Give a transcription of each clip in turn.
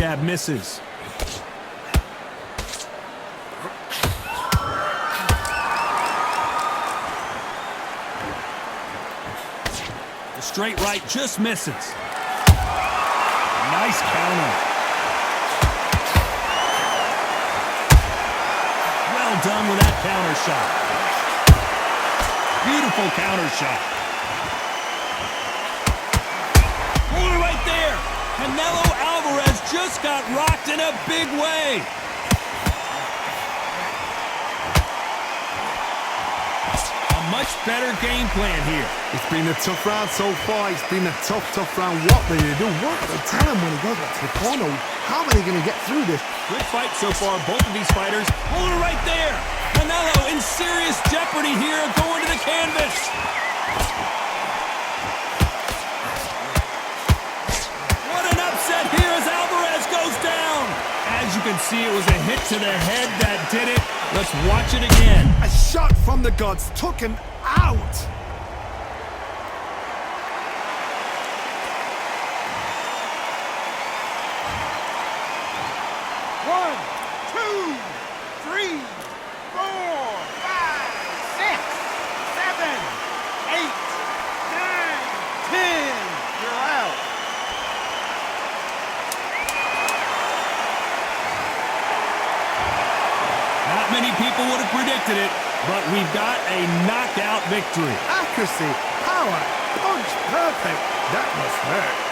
jab misses. The straight right just misses. Nice counter. Well done with that counter shot. Beautiful counter shot. Hold it right there. Canelo Alvarez just got rocked in a big way. A much better game plan here. It's been a tough round so far. It's been a tough round. What will they do? What will they tell him when he goes back to the corner? How are they going to get through this? Good fight so far, both of these fighters. Hold it right there. Canelo in serious jeopardy here, going to the canvas. What an upset here as Alvarez goes down. As you can see, it was a hit to the head that did it. Let's watch it again. A shot from the gods took him out. One, two, three, 4, 5, 6, 7, 8, 9, 10. You're out. Not many people would have predicted it, but we've got a knockout victory. Accuracy, power, punch, perfect. That must hurt.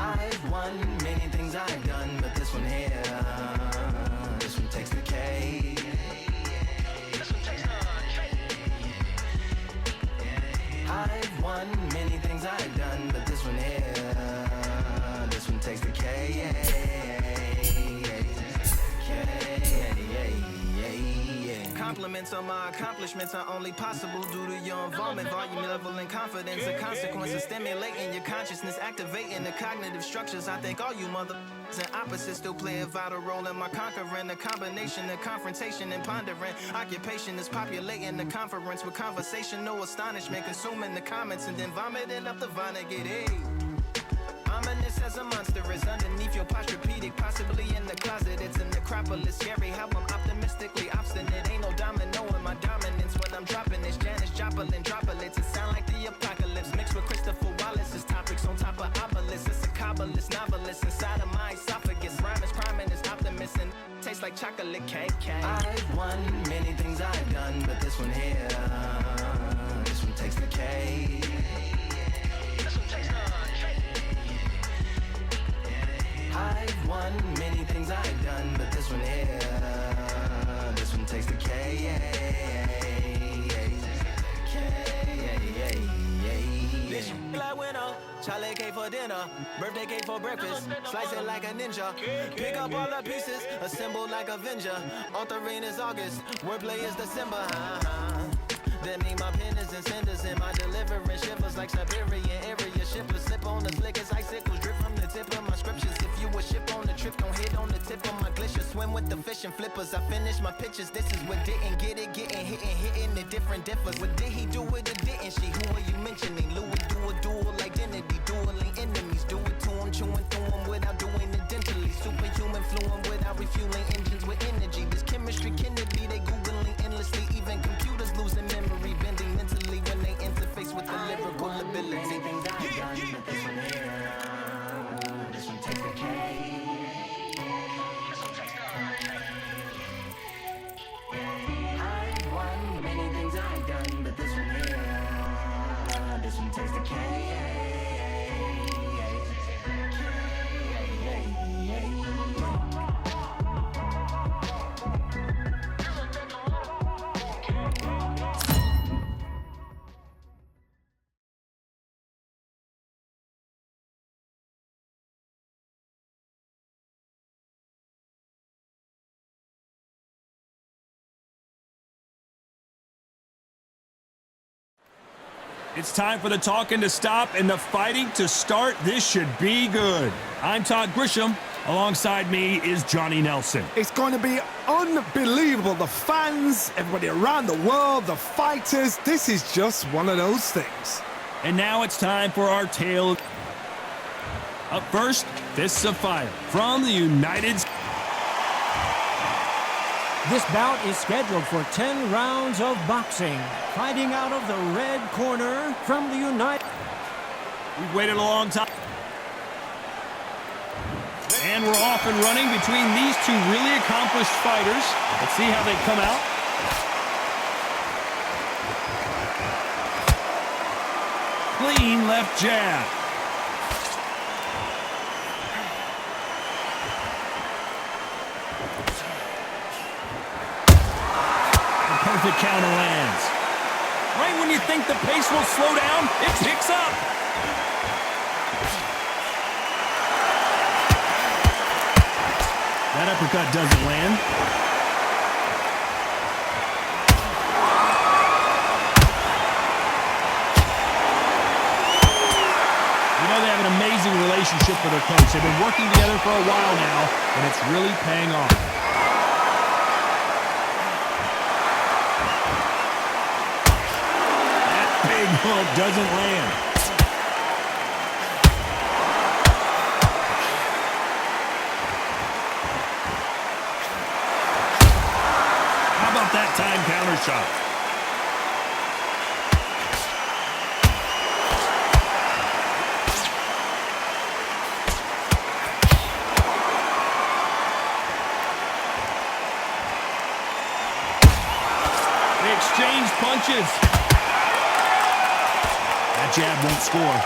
I've won many things I've done, but this one here, this one takes the cake. I've won many things I've done, but this one here, this one takes the cake. Compliments on my accomplishments are only possible due to your involvement, volume, level, and confidence. A consequence of stimulating your consciousness, activating the cognitive structures. I think all you mother and opposites still play a vital role in my conquering. A combination of confrontation and pondering. Occupation is populating the conference with conversational astonishment, consuming the comments and then vomiting up the Vonnegut. Hey. Ominous as a monster is underneath your posturepedic, possibly in the closet. It's an necropolis, scary how I'm optimistically obstinate. Ain't no domino in my dominance when I'm dropping this. Janis Joplin droplets, it sound like the apocalypse mixed with Christopher Wallace's topics on top of obelisks. It's a kabbalist novelist inside of my esophagus. Rhyme is priming, is optimist and tastes like chocolate cake. I've won many things I've done, but this one here, this one takes the cake. I've won many things I've done, but this one here, this one takes the K. Black winner, Charlie cake for dinner, birthday cake for breakfast, slice it like a ninja, pick up all the pieces, assemble like Avenger, authoring is August, wordplay is December, That mean my pen is in cinders and my delivering shivers like Siberian area shippers. Slip on the slick as icicles drip from the tip of my scriptures. If you a ship on the trip, don't hit on the tip of my glacier. Swim with the fish and flippers. I finish my pitches. This is what didn't get it, getting hitting the different differs. What did he do with it? Didn't she? Who are you mentioning? Louis do a duel like Kennedy. It's time for the talking to stop and the fighting to start. This should be good. I'm Todd Grisham. Alongside me is Johnny Nelson. It's going to be unbelievable. The fans, everybody around the world, the fighters. This is just one of those things. And now it's time for our tale. Up first, Fists of Fire from the United States. This bout is scheduled for 10 rounds of boxing. Fighting out of the red corner from the United... We've waited a long time. And we're off and running between these two really accomplished fighters. Let's see how they come out. Clean left jab. Perfect counter lands. Right when you think the pace will slow down, it picks up. That uppercut doesn't land. You know, they have an amazing relationship with their coach. They've been working together for a while now, and it's really paying off. Big hook doesn't land. How about that time counter shot? They exchange punches. That jab won't score.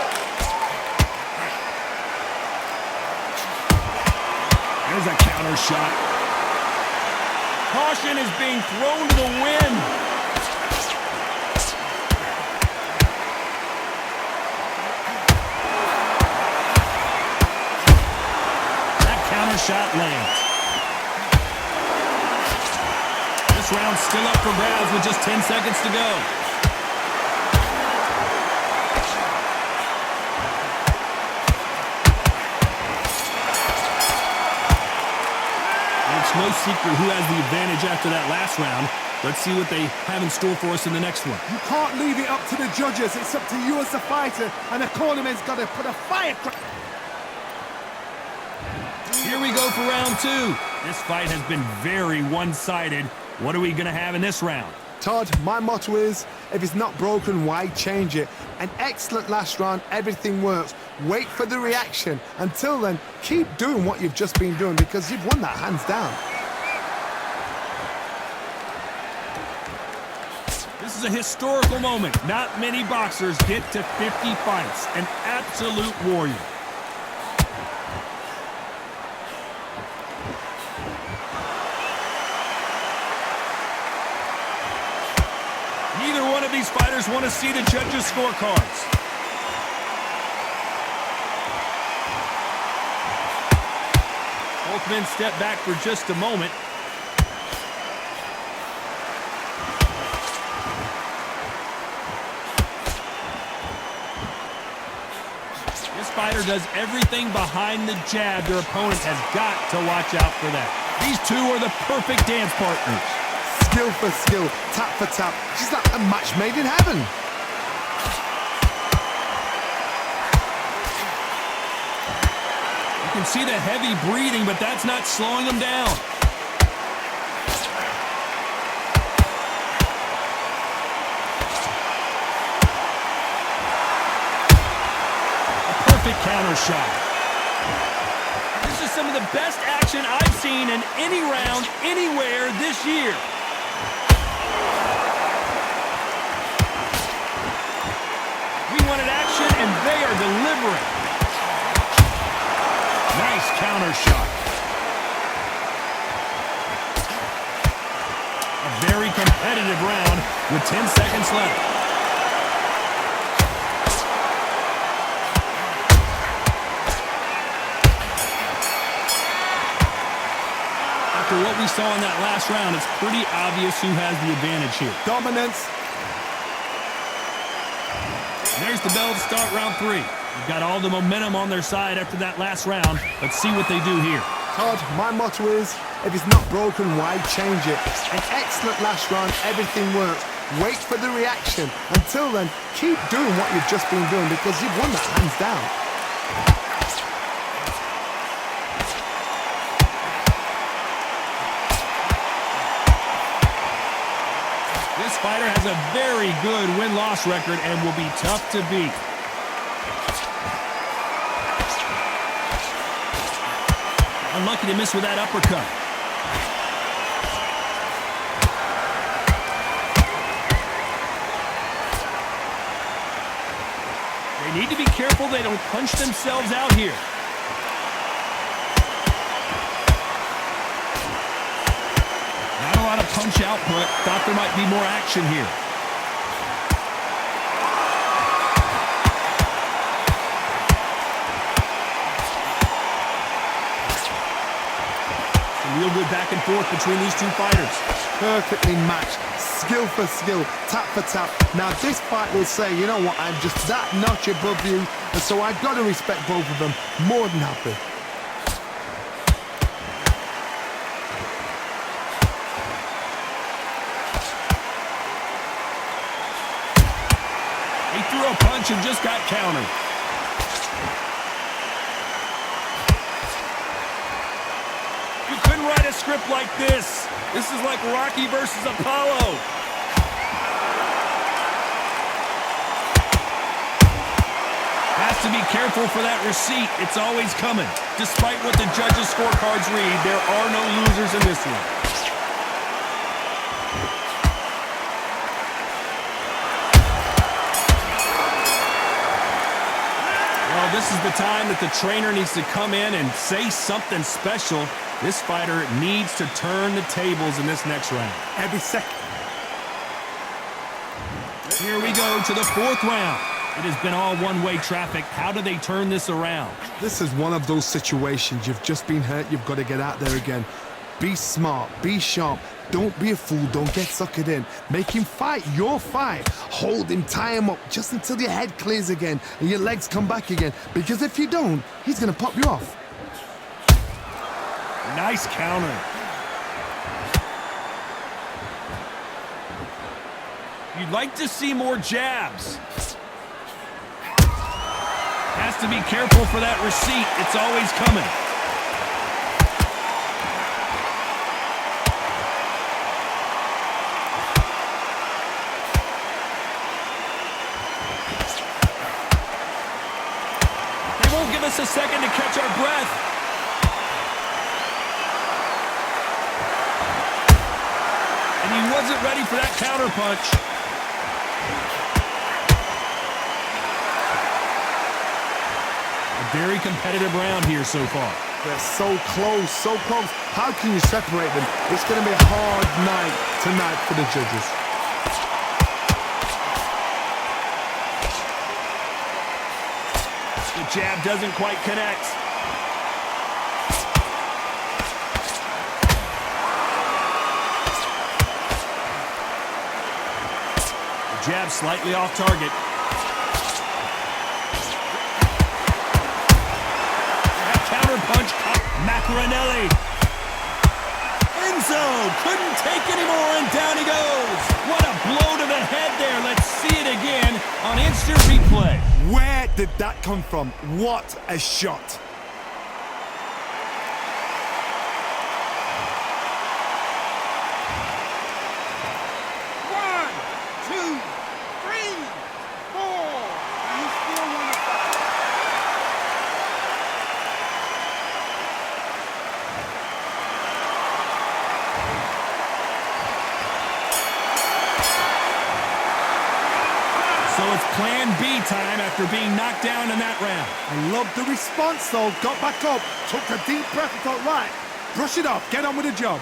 There's a counter shot. Caution is being thrown to the wind. That counter shot lands. This round's still up for grabs with just 10 seconds to go. No secret who has the advantage after that last round. Let's see what they have in store for us in the next one. You can't leave it up to the judges. It's up to you as the fighter, and the cornerman's got to put a firecracker. Here we go for round two. This fight has been very one-sided. What are we going to have in this round? Todd, my motto is, if it's not broken, why change it? An excellent last round, everything works. Wait for the reaction. Until then, keep doing what you've just been doing because you've won that hands down. This is a historical moment. Not many boxers get to 50 fights. An absolute warrior. Neither one of these fighters want to see the judges' scorecards. Both men step back for just a moment. This fighter does everything behind the jab. Their opponent has got to watch out for that. These two are the perfect dance partners. Skill for skill, tap for tap. She's like a match made in heaven. You can see the heavy breathing, but that's not slowing them down. A perfect counter shot. This is some of the best action I've seen in any round, anywhere this year. We wanted action, and they are delivering. Nice counter shot. A very competitive round with 10 seconds left. After what we saw in that last round, it's pretty obvious who has the advantage here. Dominance. the bell to start round 3. You've got all the momentum on their side after that last round. Let's see what they do here. Todd, my motto is, if it's not broken, why change it? An excellent last round, everything works. Wait for the reaction. Until then, keep doing what you've just been doing because you've won that hands down. This fighter has a very good win-loss record and will be tough to beat. Unlucky to miss with that uppercut. They need to be careful they don't punch themselves out here. Not a lot of punch output. Thought there might be more action here. Some real good back and forth between these two fighters. Perfectly matched, skill for skill, tap for tap. Now this fight will say, you know what, I'm just that notch above you, and so I've got to respect both of them. More than happy. He threw a punch and just got countered. You couldn't write a script like this. This is like Rocky versus Apollo. Has to be careful for that receipt. It's always coming. Despite what the judges' scorecards read, there are no losers in this one. Well, this is the time that the trainer needs to come in and say something special. This fighter needs to turn the tables in this next round. Every second. Here we go to the 4th round. It has been all one-way traffic. How do they turn this around? This is one of those situations. You've just been hurt. You've got to get out there again. Be smart. Be sharp. Don't be a fool. Don't get suckered in. Make him fight your fight. Hold him. Tie him up just until your head clears again and your legs come back again. Because if you don't, he's going to pop you off. Nice counter. You'd like to see more jabs. Has to be careful for that receipt. It's always coming. They won't give us a second to catch our breath. And he wasn't ready for that counter punch. A very competitive round here so far. They're so close, so close. How can you separate them? It's going to be a hard night tonight for the judges. The jab doesn't quite connect. The jab slightly off target. That counter punch caught Macaronelli. End zone. Couldn't take anymore, and down he goes. What a blow to the head there. Let's see it again on instant replay. Where did that come from? What a shot. One, two, three, four. You still want to fight? So it's plan B time after being knocked down in that round. I love the response though. Got back up, took a deep breath and thought, right, brush it off, get on with the job.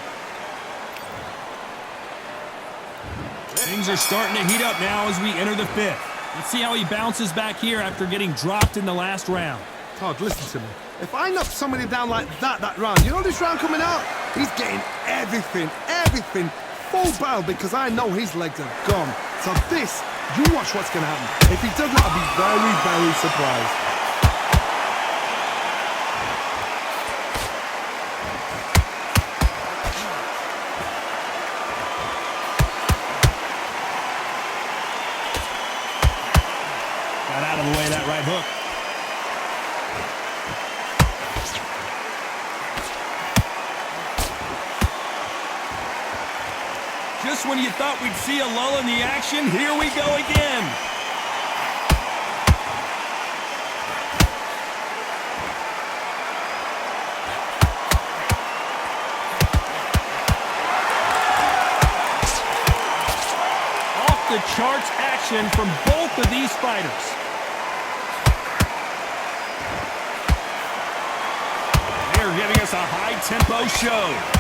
Things are starting to heat up now as we enter the 5th. Let's see how he bounces back here after getting dropped in the last round. Todd, listen to me. If I knock somebody down like that round, you know this round coming out? He's getting everything, full barrel because I know his legs are gone. So this You watch what's going to happen. If he doesn't, I'll be very, very surprised. Got out of the way of that right hook. Just when you thought we'd see a lull in the action, here we go again. Off the charts action from both of these fighters. They're giving us a high-tempo show.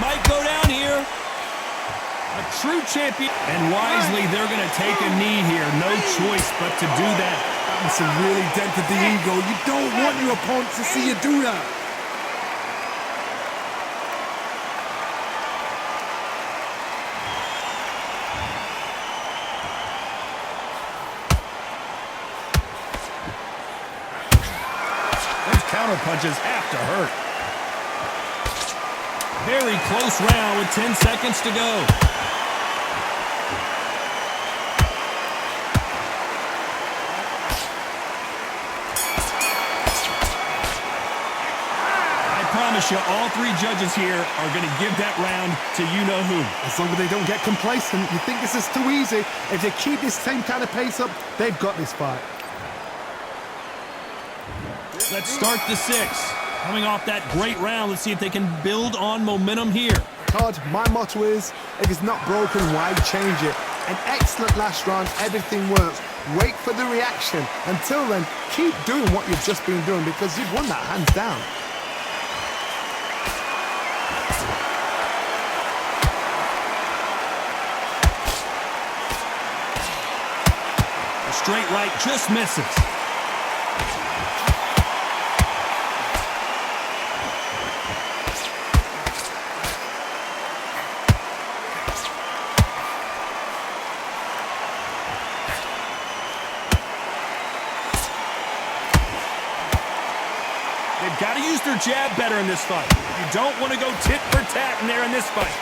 Might go down here. A true champion. And wisely, they're going to take a knee here. No choice but to do that. That's a really dented the ego. You don't want your opponent to see you do that. Those counter punches have to hurt. Very close round with 10 seconds to go. I promise you, all three judges here are going to give that round to you-know-who. As long as they don't get complacent, you think this is too easy. If they keep this same kind of pace up, they've got this fight. Let's start the sixth. Coming off that great round, let's see if they can build on momentum here. Todd, my motto is, if it's not broken, why change it? An excellent last round, everything works. Wait for the reaction. Until then, keep doing what you've just been doing because you've won that hands down. A straight right just misses. They've got to use their jab better in this fight. You don't want to go tit for tat in there in this fight.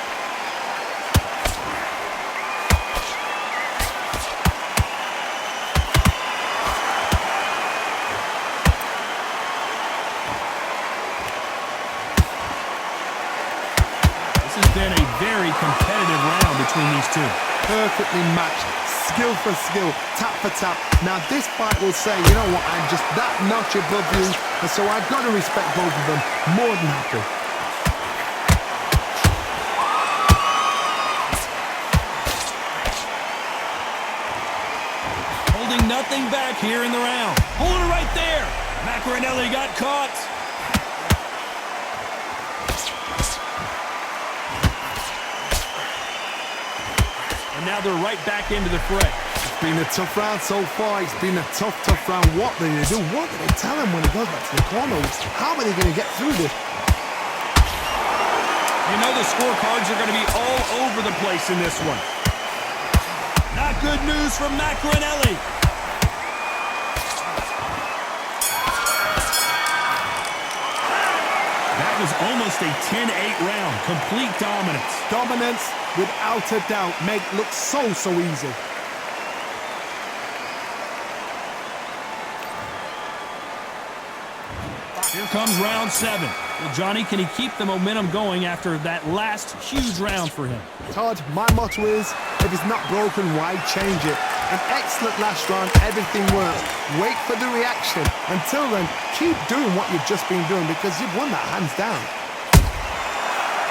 This has been a very competitive round between these two. Perfectly matched, skill for skill, tap for tap. Now this fight will say, you know what, I'm just that notch above you, and so I've got to respect both of them. More than happy. Holding nothing back here in the round. Hold it right there. Macaronelli got caught. And now they're right back into the fray. It's been a tough round so far. It's been a tough round. What do they do? What do they tell him when he goes back to the corner? How are they going to get through this? You know the scorecards are going to be all over the place in this one. Not good news from Macaronelli. That was almost a 10-8 round. Complete dominance. Dominance, without a doubt, make look so easy. Here comes round 7. Well, Johnny, can he keep the momentum going after that last huge round for him? Todd, my motto is, if it's not broken, why change it? An excellent last round, everything works. Wait for the reaction. Until then, keep doing what you've just been doing because you've won that hands down.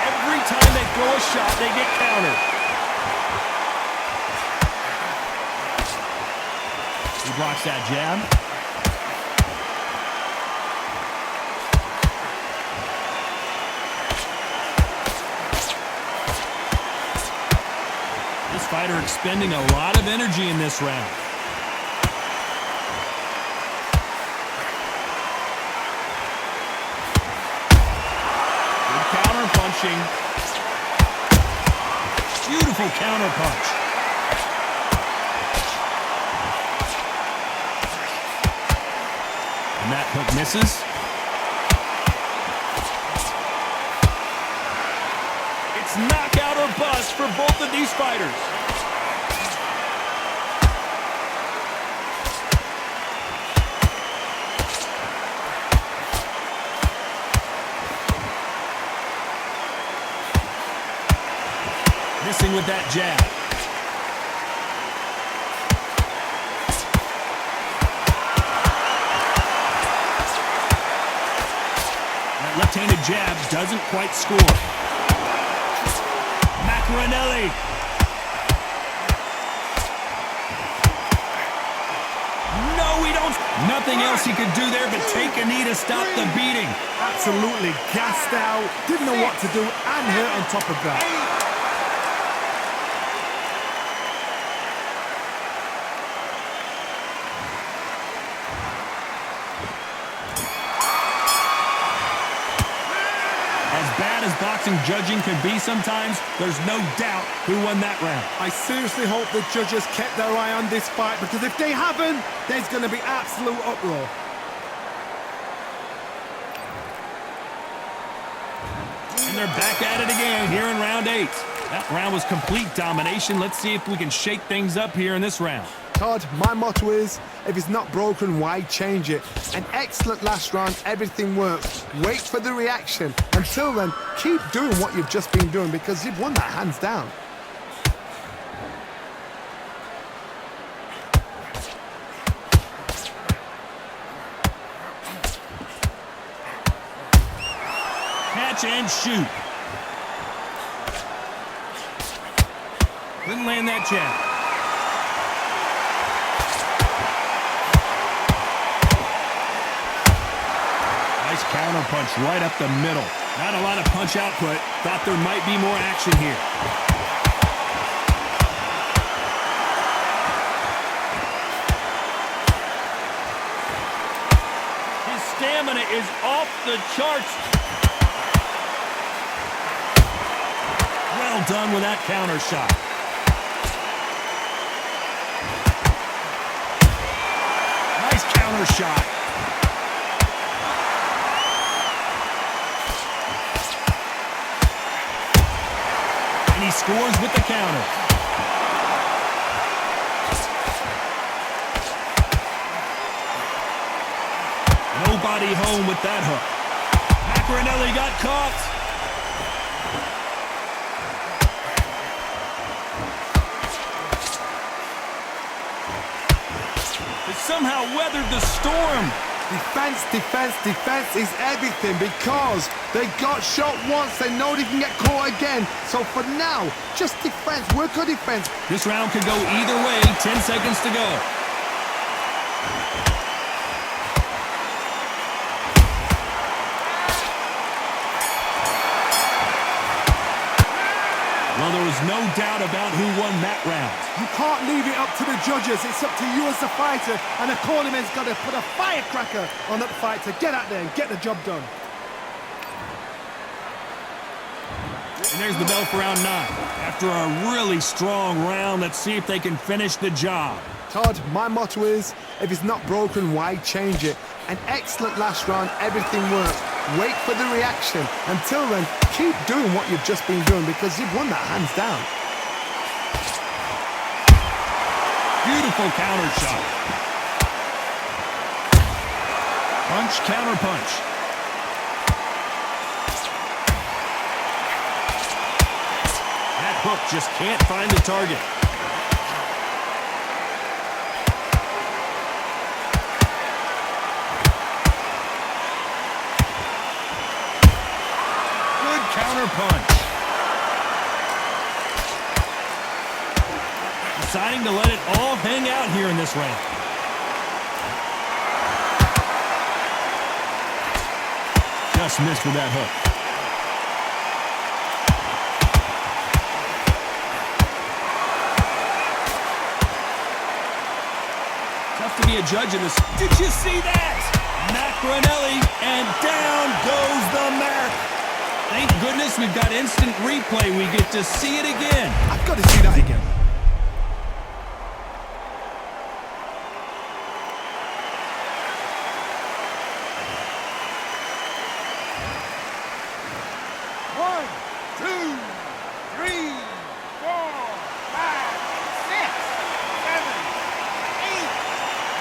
Every time they throw a shot, they get countered. He blocks that jab. This fighter expending a lot of energy in this round. finishing. Beautiful counter punch. And that hook misses. It's knockout or bust for both of these fighters. Missing with that jab. That left-handed jab doesn't quite score. Macaronelli. No, we don't. Nothing else he could do there but take a knee to stop the beating. Absolutely gassed out, didn't know what to do, and hurt on top of that. As bad as boxing judging can be sometimes, there's no doubt who won that round. I seriously hope the judges kept their eye on this fight, because if they haven't, there's going to be absolute uproar. And they're back at it again here in round 8. That round was complete domination. Let's see if we can shake things up here in this round. Todd, my motto is, if it's not broken, why change it? An excellent last round, everything works. Wait for the reaction. Until then, keep doing what you've just been doing, because you've won that hands down. Catch and shoot. Couldn't land that jab. Nice counter punch right up the middle. Not a lot of punch output. Thought there might be more action here. His stamina is off the charts. Well done with that counter shot. Nice counter shot. And he scores with the counter. Nobody home with that hook. Macaronelli got caught. They somehow weathered the storm. Defense, defense, defense is everything, because they got shot once, they know they can get caught again. So for now, just defense, work on defense. This round could go either way. 10 seconds to go. Well, there was no doubt about who won that round. You can't leave it up to the judges. It's up to you as the fighter, and the cornerman's got to put a firecracker on that fight to get out there and get the job done. And there's the bell for round 9. After a really strong round, let's see if they can finish the job. Todd, my motto is, if it's not broken, why change it? An excellent last round, everything works. Wait for the reaction. Until then, keep doing what you've just been doing, because you've won that hands down. Beautiful counter shot. Punch, counter punch. That hook just can't find the target. Good counter punch. Deciding to let it all hang out here in this round. Just missed with that hook. Tough to be a judge in this. Did you see that? Macaronelli, and down goes the Mac. Thank goodness we've got instant replay. We get to see it again. I've got to see that again. One, two, three, four, five, six, seven, eight,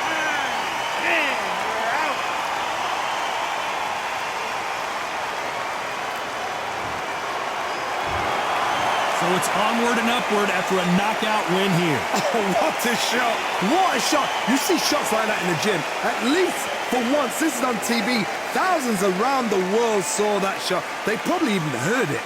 nine, 10. We're out. So it's onward and upward after a knockout win here. What a shot! What a shot! You see shots like that in the gym. At least for once, this is on TV. Thousands around the world saw that shot. They probably even heard it.